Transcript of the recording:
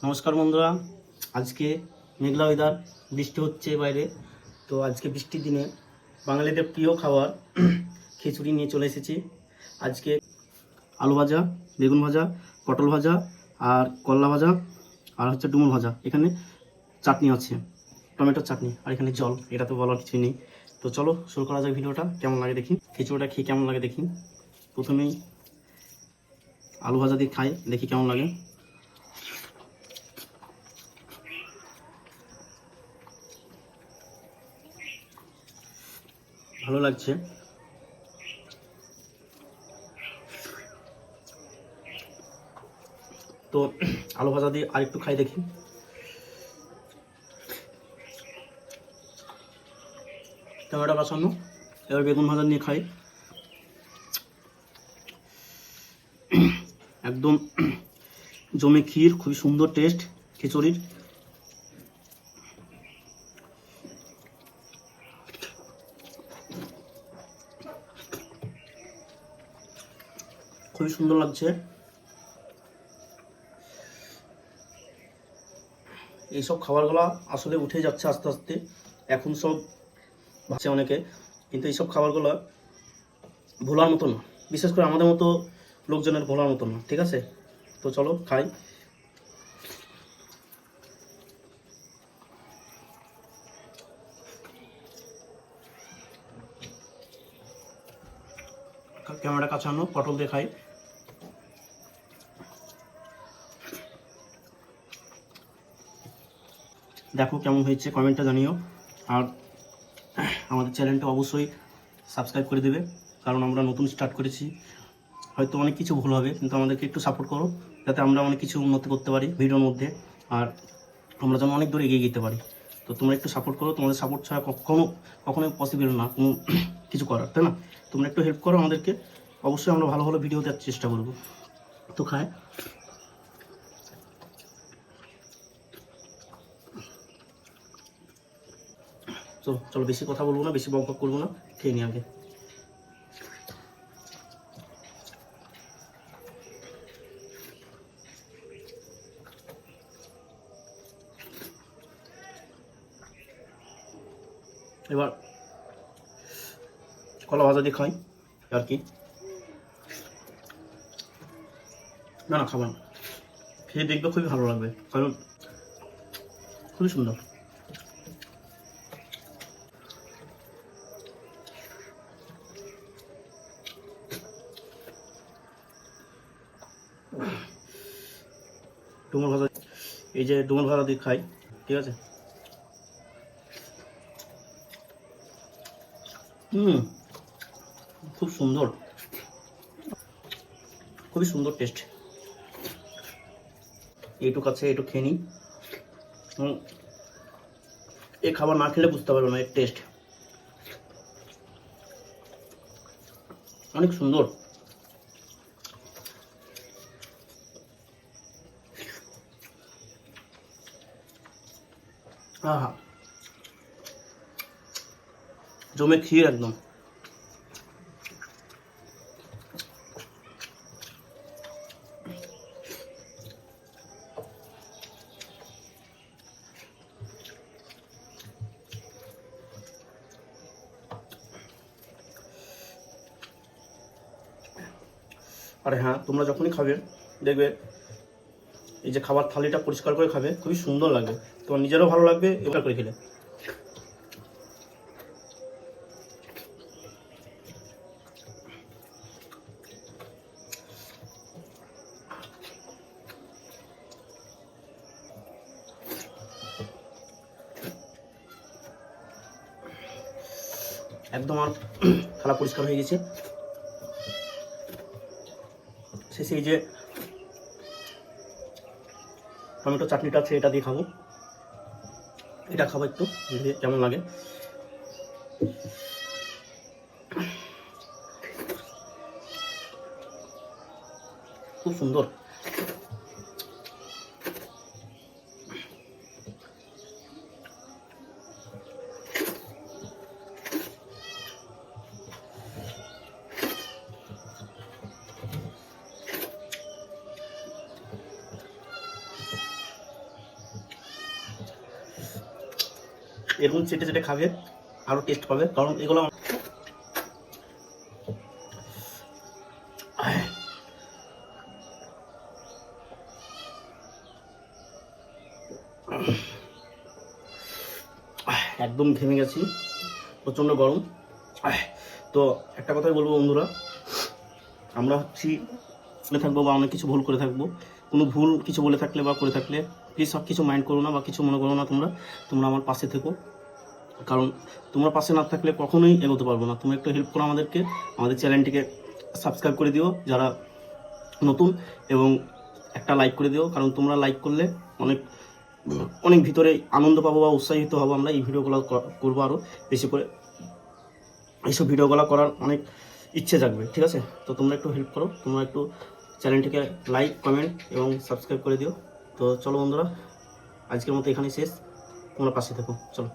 নমস্কার বন্ধুরা, আজকে মেঘলা ওয়েদার, বৃষ্টি হচ্ছে বাইরে। তো আজকে বৃষ্টির দিনে বাঙালিদের প্রিয় খাবার খিচুড়ি নিয়ে চলে এসেছি। আজকে আলু ভাজা, বেগুন ভাজা, পটল ভাজা আর করলা ভাজা আর হচ্ছে ডুমুর ভাজা। এখানে চাটনি আছে, টমেটোর চাটনি, আর এখানে জল। এটা তো বলার কিছুই নেই। তো চলো শুরু করা যাক ভিডিওটা। কেমন লাগে দেখি, খিচুড়িটা খেয়ে কেমন লাগে দেখি। প্রথমেই আলু ভাজা দিয়ে খাই, দেখি কেমন লাগে। ভালো লাগছে। তো আলু ভাজা দিয়ে আর একটু খাই দেখি। টমেটো কাঁচানো, এবার বেগুন ভাজা নিয়ে খাই। একদম জমে ক্ষীর, খুবই সুন্দর টেস্ট খিচুড়ির। খুবই সুন্দর লাগছে। এইসব খাবারগুলো আসলে উঠে যাচ্ছে আস্তে আস্তে, এখন সব ভাবছে অনেকে, কিন্তু এইসব খাবারগুলো ভোলার মতো না, বিশেষ করে আমাদের মতো লোকজনের ভোলার মতো না। ঠিক আছে, তো চলো খাই। ক্যামেরা কাছানো পটল দিয়ে খাই। দেখো কেমন হয়েছে, কমেন্টটা জানিও। আর আমাদের চ্যানেলটা অবশ্যই সাবস্ক্রাইব করে দেবে, কারণ আমরা নতুন স্টার্ট করেছি। হয়তো অনেক কিছু ভুল হবে, কিন্তু আমাদেরকে একটু সাপোর্ট করো, যাতে আমরা অনেক কিছু উন্নতি করতে পারি ভিডিওর মধ্যে, আর আমরা যেন অনেক দূর এগিয়ে যেতে পারি। তো তোমরা একটু সাপোর্ট করো, তোমাদের সাপোর্ট ছাড়া কখনোই পসিবল না কোনো কিছু করার, তাই না? তোমরা একটু হেল্প করো আমাদেরকে, অবশ্যই আমরা ভালো ভালো ভিডিও দেওয়ার চেষ্টা করবো। তো খায় চলো চলো, বেশি কথা বলবো না, বেশি বক বক করবো না, খেয়ে নিই আগে। এবার কলা ভাজা দিয়ে খাই আর কি। না না, খাবার খেয়ে দেখবে, খুবই ভালো লাগবে, কারণ খুবই সুন্দর। ডুমুর ভাজা, এই যে ডুমুর ভাজা দিয়ে খাই, ঠিক আছে। খুব সুন্দর, খুবই সুন্দর টেস্ট। এইটুক আছে, এইটুক খেয়ে নিই। এই খাবার না খেলে বুঝতে পারবে না এর টেস্ট, অনেক সুন্দর। আহা, জমে ক্ষীর একদম। আর হ্যাঁ, তোমরা যখনই খাবে দেখবে এই যে খাবার থালিটা পরিষ্কার করে খাবে, খুবই সুন্দর লাগবে, তোমার নিজেরও ভালো লাগবে এটা করে খেলে। একদম আর থালা পরিষ্কার হয়ে গেছে। শেষে এই যে টমেটো চাটনিটা আছে, এটা দিয়ে খাবো। এটা খাবো একটু, কেমন লাগে। খুব সুন্দর। এরকম চেটে চেটে খাবে, আরও টেস্ট পাবে। কারণ এগুলো একদম ঘেমে গেছি, প্রচণ্ড গরম। তো একটা কথাই বলবো বন্ধুরা, আমরা হচ্ছি বলে থাকবো বা অনেক কিছু ভুল করে থাকবো। কোনো ভুল কিছু বলে থাকলে বা করে থাকলে প্লিজ সব কিছু মাইন্ড করো না বা কিছু মনে করো না। তোমরা আমার পাশে থেকো, কারণ তোমরা পাশে না থাকলে কখনোই এগোতে পারবো না। তোমরা একটু হেল্প করো আমাদেরকে, আমাদের চ্যানেলটিকে সাবস্ক্রাইব করে দিও যারা নতুন, এবং একটা লাইক করে দিও, কারণ তোমরা লাইক করলে অনেক অনেক ভিতরে আনন্দ পাবো বা উৎসাহিত হবো। আমরা এই ভিডিওগুলো করবো আরও বেশি করে, এইসব ভিডিওগুলো করার অনেক ইচ্ছে জাগবে, ঠিক আছে? তো তোমরা একটু হেল্প করো, তোমরা একটু চ্যানেলটিকে লাইক, কমেন্ট এবং সাবস্ক্রাইব করে দিও। তো চলো বন্ধুরা, আজকের মতো এখানেই শেষ, তোমরা পাশে থাকো, চলো।